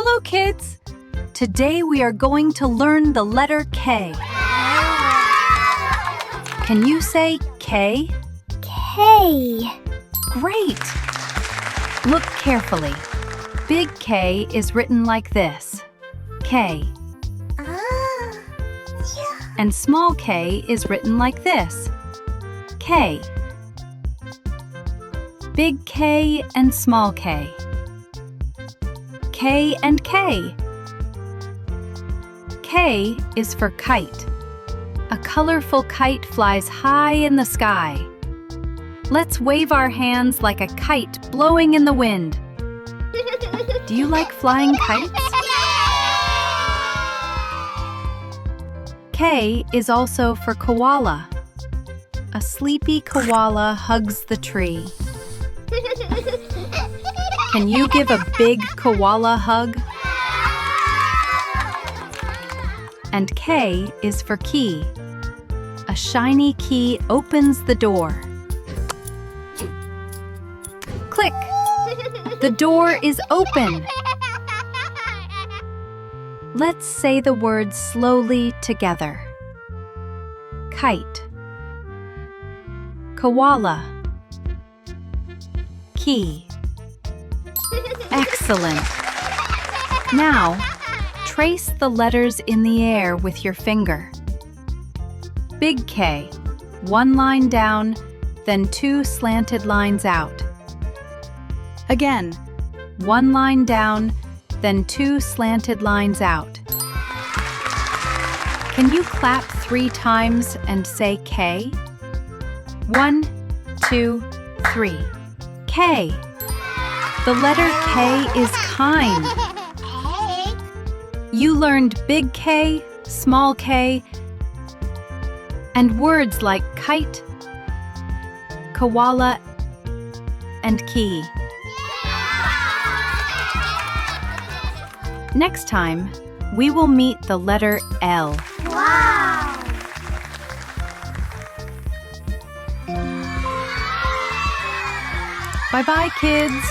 Hello, kids! Today we are going to learn the letter K. Can you say K? K. Great! Look carefully. Big K is written like this. K. Yeah. And small k is written like this. K. Big K and small k. K and K. K is for kite. A colorful kite flies high in the sky. Let's wave our hands like a kite blowing in the wind. Do you like flying kites? K is also for koala. A sleepy koala hugs the tree. Can you give a big koala hug? And K is for key. A shiny key opens the door. Click! The door is open. Let's say the words slowly together. Kite. Koala. Key. Excellent. Now, trace the letters in the air with your finger. Big K, one line down, then two slanted lines out. Again, one line down, then two slanted lines out. Can you clap 3 times and say K? 1, 2, 3. K. The letter K is kind. You learned big K, small k, and words like kite, koala, and key. Next time, we will meet the letter L. Wow. Bye-bye, kids!